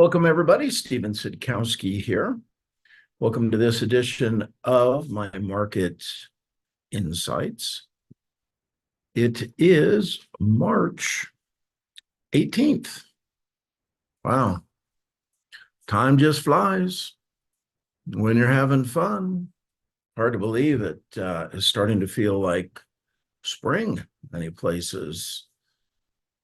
Welcome, everybody. Steven Sitkowski here. Welcome to this edition of my Market Insights. It is March 18th. Wow. Time just flies when you're having fun. Hard to believe it is starting to feel like spring in many places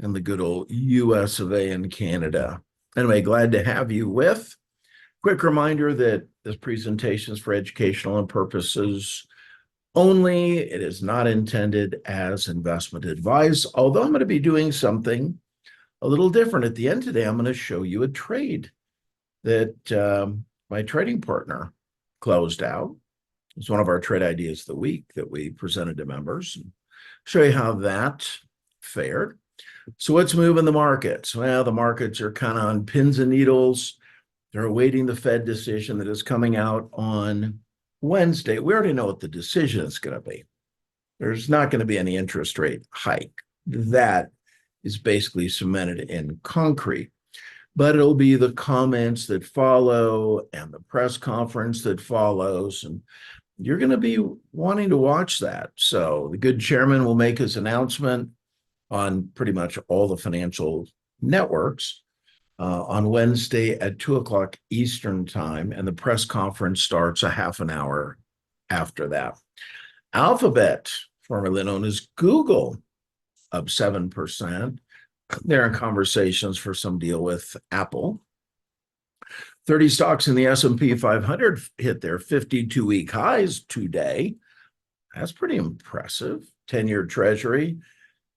in the good old US of A and Canada. Anyway, glad to have you with. Quick reminder that this presentation is for educational purposes only. It is not intended as investment advice, although I'm going to be doing something a little different. At the end today, I'm going to show you a trade that my trading partner closed out. It's one of our trade ideas of the week that we presented to members. And show you how that fared. So what's moving the markets? Well, the markets are kind of on pins and needles. They're awaiting the Fed decision that is coming out on Wednesday. We already know what the decision is going to be. There's not going to be any interest rate hike. That is basically cemented in concrete. But it'll be the comments that follow and the press conference that follows. And you're going to be wanting to watch that. So the good chairman will make his announcement on pretty much all the financial networks on Wednesday at 2:00 Eastern time, and the press conference starts a half an hour after that. Alphabet, formerly known as Google, up 7%. They're in conversations for some deal with Apple. 30 stocks in the S&P 500 hit their 52-week highs today. That's pretty impressive. 10-year Treasury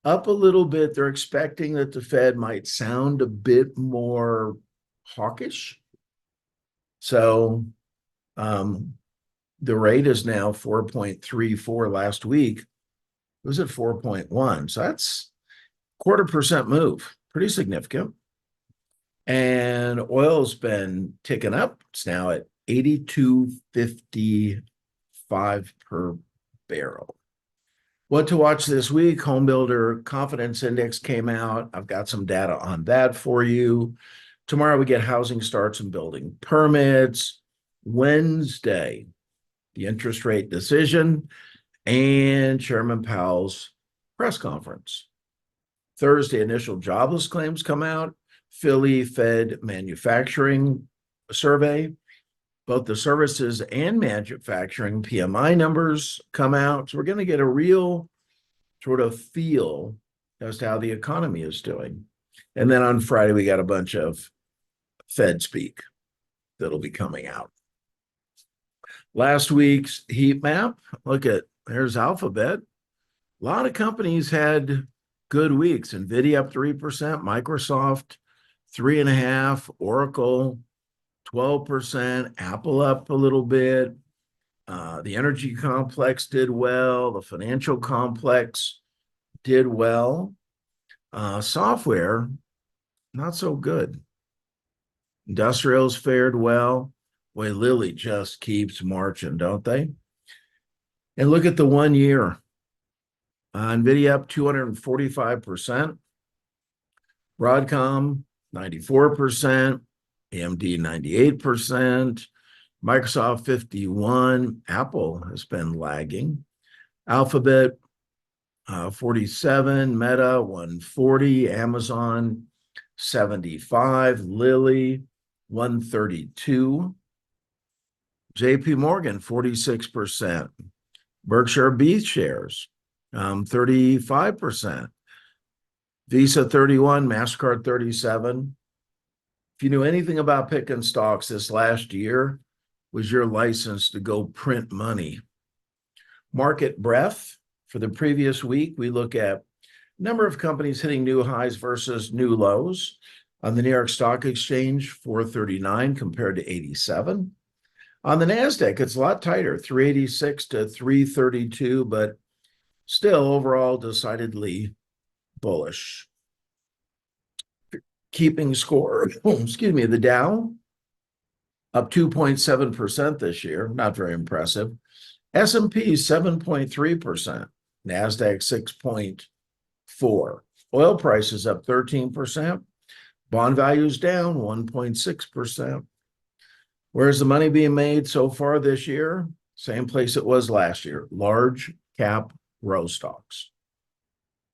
up a little bit. They're expecting that the Fed might sound a bit more hawkish. So the rate is now 4.34. Last week it was at 4.1. So that's 0.25% move, pretty significant. And oil's been ticking up. It's now at 82.55 per barrel. What to watch this week? Home builder confidence index came out. I've got some data on that for you. Tomorrow we get housing starts and building permits. Wednesday, the interest rate decision and Chairman Powell's press conference. Thursday, initial jobless claims come out. Philly Fed manufacturing survey. Both the services and manufacturing PMI numbers come out. So we're going to get a real sort of feel as to how the economy is doing. And then on Friday, we got a bunch of Fed speak that'll be coming out. Last week's heat map, look at, there's Alphabet. A lot of companies had good weeks. NVIDIA up 3%, Microsoft 3.5%, Oracle 12%, Apple up a little bit. The energy complex did well. The financial complex did well. Software, not so good. Industrials fared well. Boy, Lilly just keeps marching, don't they? And look at the 1 year. NVIDIA up 245%. Broadcom, 94%. AMD 98%, Microsoft 51%, Apple has been lagging, Alphabet 47%, Meta 140%, Amazon 75%, Lilly 132%, JP Morgan 46%, Berkshire B shares 35%, Visa 31%, MasterCard 37%. If you knew anything about picking stocks this last year, was your license to go print money. Market breadth for the previous week, we look at number of companies hitting new highs versus new lows. On the New York Stock Exchange, 439 compared to 87. On the NASDAQ, it's a lot tighter, 386 to 332, but still overall decidedly bullish. Keeping score, excuse me, the Dow up 2.7% this year, not very impressive. S&P 7.3%, NASDAQ 6.4%. Oil prices up 13%. Bond values down 1.6%. Where's the money being made so far this year? Same place it was last year, large cap growth stocks,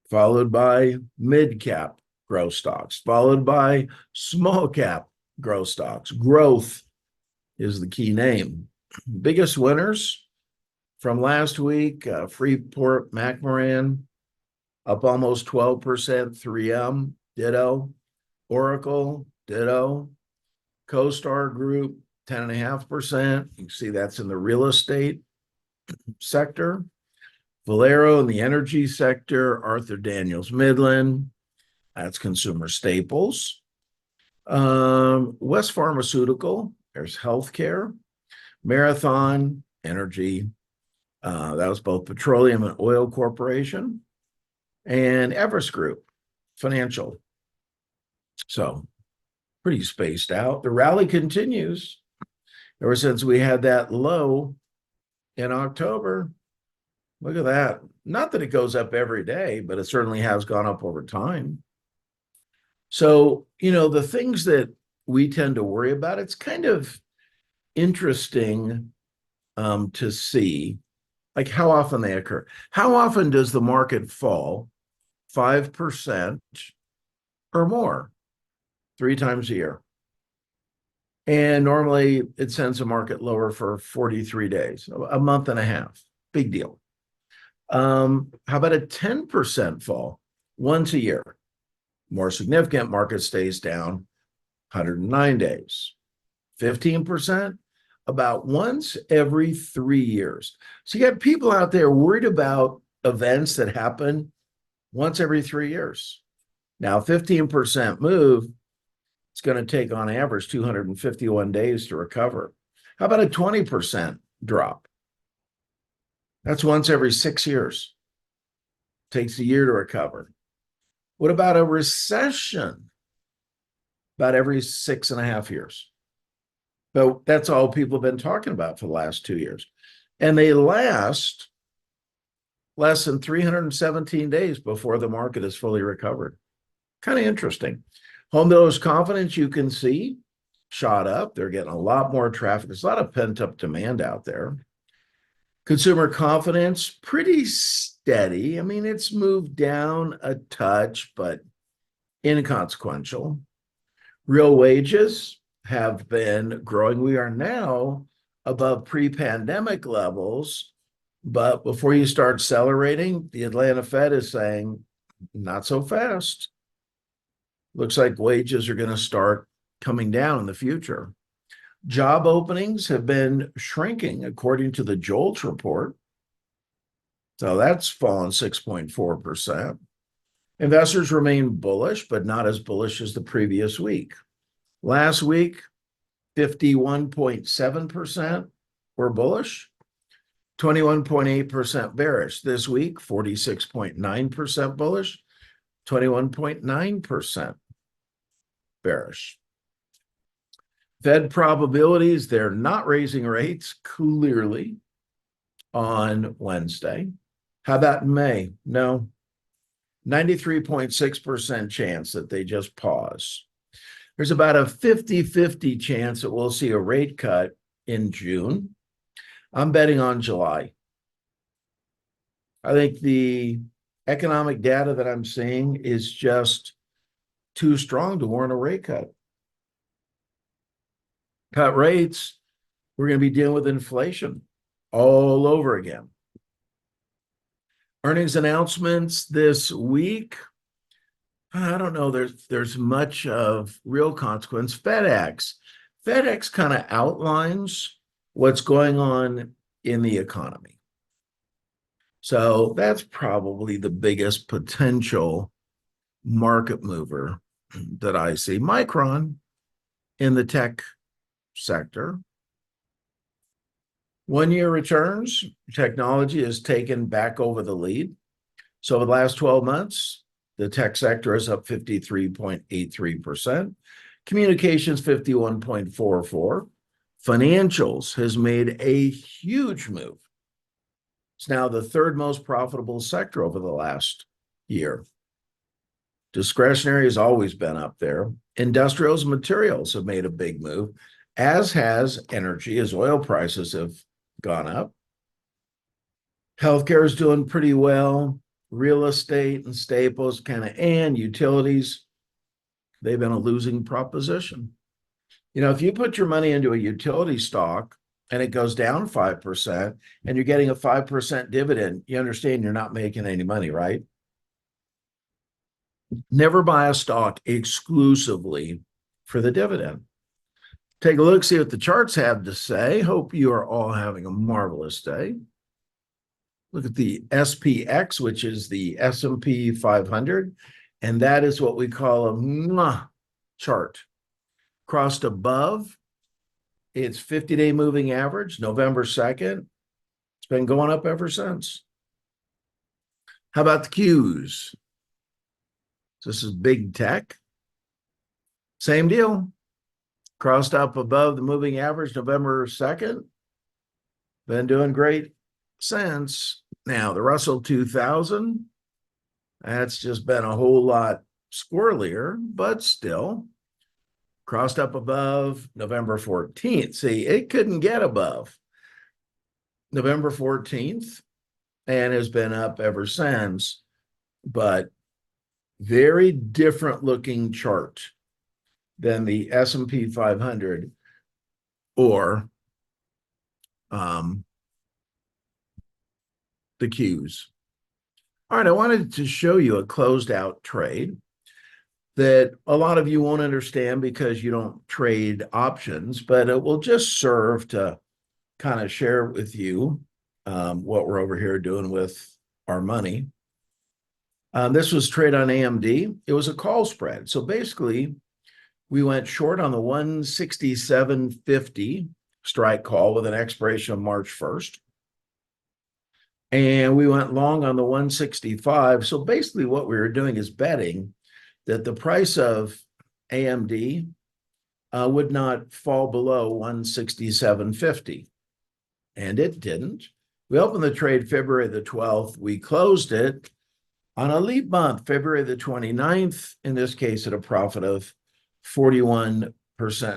followed by mid cap growth stocks, followed by small cap growth stocks. Growth is the key name. Biggest winners from last week, Freeport McMoran up almost 12%, 3M, ditto, Oracle, ditto, CoStar Group, 10.5%. You can see that's in the real estate sector. Valero in the energy sector, Arthur Daniels Midland, that's consumer staples. West Pharmaceutical, there's healthcare. Marathon Energy, that was both Petroleum and Oil Corporation. And Everest Group, financial. So pretty spaced out. The rally continues. Ever since we had that low in October, look at that. Not that it goes up every day, but it certainly has gone up over time. So, the things that we tend to worry about, it's kind of interesting to see, like how often they occur. How often does the market fall 5% or more? 3 times a year. And normally it sends the market lower for 43 days, a month and a half. Big deal. How about a 10% fall once a year? More significant, market stays down 109 days. 15%, about once every 3 years. So you got people out there worried about events that happen once every 3 years. Now, 15% move, it's going to take on average 251 days to recover. How about a 20% drop? That's once every 6 years. Takes a year to recover. What about a recession? About every 6.5 years. But that's all people have been talking about for the last 2 years. And they last less than 317 days before the market is fully recovered. Kind of interesting. Home builders' confidence, you can see, shot up. They're getting a lot more traffic. There's a lot of pent-up demand out there. Consumer confidence, pretty steady. I mean, it's moved down a touch, but inconsequential. Real wages have been growing. We are now above pre-pandemic levels, but before you start accelerating, the Atlanta Fed is saying, not so fast. Looks like wages are going to start coming down in the future. Job openings have been shrinking, according to the JOLTS report. So that's fallen 6.4%. Investors remain bullish, but not as bullish as the previous week. Last week, 51.7% were bullish, 21.8% bearish. This week, 46.9% bullish, 21.9% bearish. Fed probabilities, they're not raising rates clearly on Wednesday. How about in May? No. 93.6% chance that they just pause. There's about a 50-50 chance that we'll see a rate cut in June. I'm betting on July. I think the economic data that I'm seeing is just too strong to warrant a rate cut. Cut rates, we're going to be dealing with inflation all over again. Earnings announcements this week. I don't know. There's much of real consequence. FedEx kind of outlines what's going on in the economy. So that's probably the biggest potential market mover that I see. Micron in the tech sector. 1 year returns, technology has taken back over the lead. So over the last 12 months, the tech sector is up 53.83%. Communications, 51.44%. Financials has made a huge move. It's now the third most profitable sector over the last year. Discretionary has always been up there. Industrials and materials have made a big move, as has energy, as oil prices have gone up. Healthcare is doing pretty well. Real estate and staples, and utilities, they've been a losing proposition. If you put your money into a utility stock and it goes down 5% and you're getting a 5% dividend, you understand you're not making any money, right? Never buy a stock exclusively for the dividend. Take a look, see what the charts have to say. Hope you are all having a marvelous day. Look at the SPX, which is the S&P 500, and that is what we call a chart. Crossed above its 50-day moving average, November 2nd. It's been going up ever since. How about the Qs? This is big tech. Same deal. Crossed up above the moving average November 2nd. Been doing great since. Now, the Russell 2000, that's just been a whole lot squirrelier, but still crossed up above November 14th. See, it couldn't get above November 14th and has been up ever since, but very different looking chart than the S&P 500 or the Qs. All right, I wanted to show you a closed out trade that a lot of you won't understand because you don't trade options, but it will just serve to kind of share with you what we're over here doing with our money. This was trade on AMD. It was a call spread. So basically, we went short on the 167.50 strike call with an expiration of March 1st. And we went long on the 165. So basically what we were doing is betting that the price of AMD would not fall below 167.50. And it didn't. We opened the trade February the 12th. We closed it on a leap month, February the 29th, in this case at a profit of 41%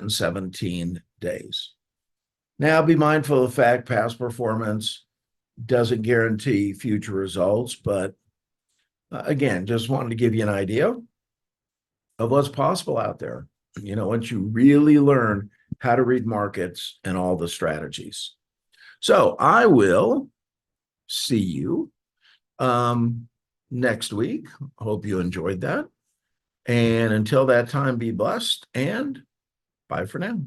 in 17 days. Now, be mindful of the fact past performance doesn't guarantee future results, but again, just wanted to give you an idea of what's possible out there, once you really learn how to read markets and all the strategies. So I will see you next week. Hope you enjoyed that. And until that time, be blessed and bye for now.